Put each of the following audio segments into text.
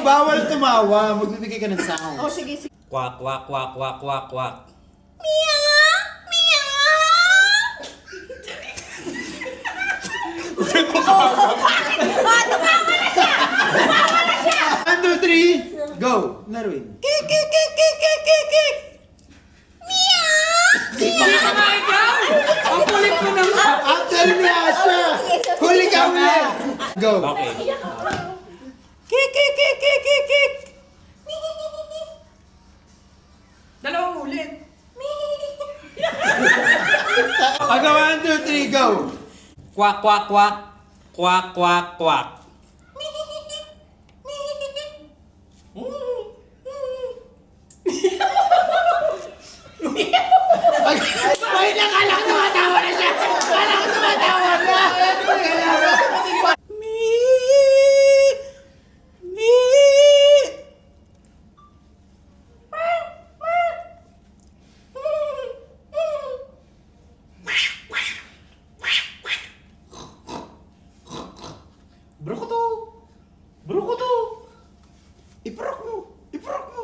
Bawal tumawa. Magbibigay ka ng sound. Oh, sige, sige. Quack, quack, quack, quack, quack, quack. One, two, three, go! Narwin. Kik, kik, kik, kik, kik, kik, kik. Hindi ka nga ikaw! Ang kulit mo naman! After ni Asha! Huli ka ulit! Go! Okay. Kik, kik, kik, kik, kik, kik. Dalawang ulit. Aga, one, two, three, go! Quack, quack, quack. Quack, quack, quack. Ay, nakala ko tumatawa na siya! Kala ko tumatawa na! Bro ko to! Bro ko to! Iparok mo! Iparok mo!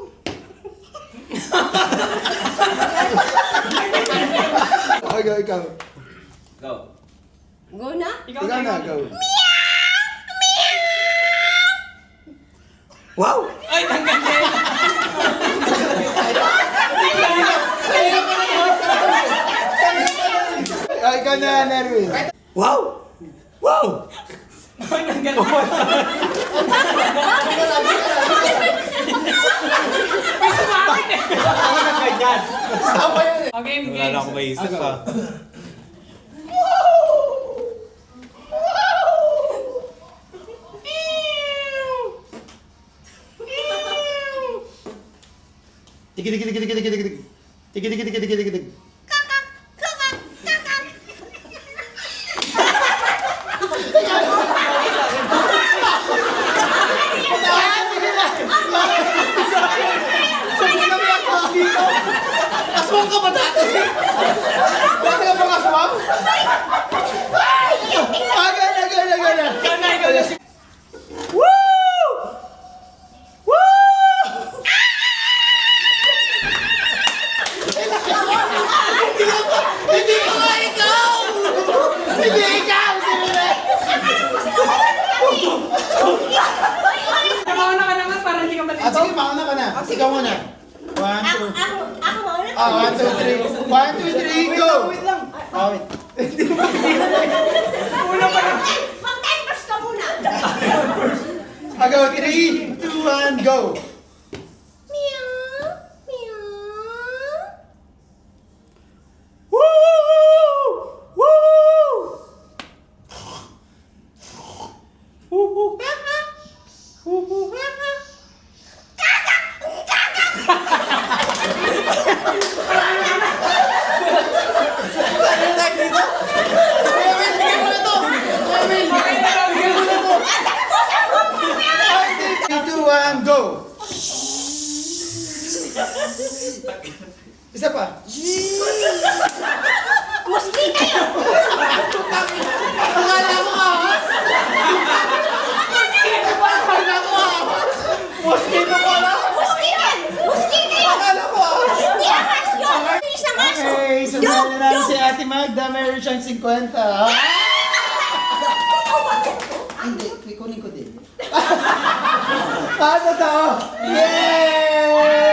Okay, ikaw. Go. Go na? Ikaw na, go. Wow! Ay, tanggal din! Ay, ikaw na, Nerwin. Wow! Wow! Ay, tanggal din! May sumabit eh! Ako na ganyan. Okay, Wala game. na akong maisip pa. Tiki tiki tiki tiki tiki tiki tiki tiki tiki tiki tiki tiki tiki. Aswang ka ba dati? Dati ka bang aswang? Agad, agad, agad. Ikaw na si... Woo! Woo! Hindi ko nga ikaw! Hindi ikaw! Namauna ka naman para hindi ka Ah, malito. sige, mauna ka na. Ikaw muna. One, Ako, two. ako, ako mauna. Ah, one, two, three. One, two, three, go! Wait lang. Ah, wait. Una pa lang. Mag-time first ka muna. Go, 3, 2, 1, go! Meow, meow. Woo! Woo! Woo! Three, two, one, go! Isa pa. Mosquito yun. Akala mo ahas? Akala mo ahas? Mosquito pala? Mosquito yun. Mosquito yun. Akala mo ahas? Hindi ahas yun. Isang aso. Okay, sumali namin si Ate Magda. Meron siyang 50. Ha? Hindi, kunin ko din. Paano to? Yay!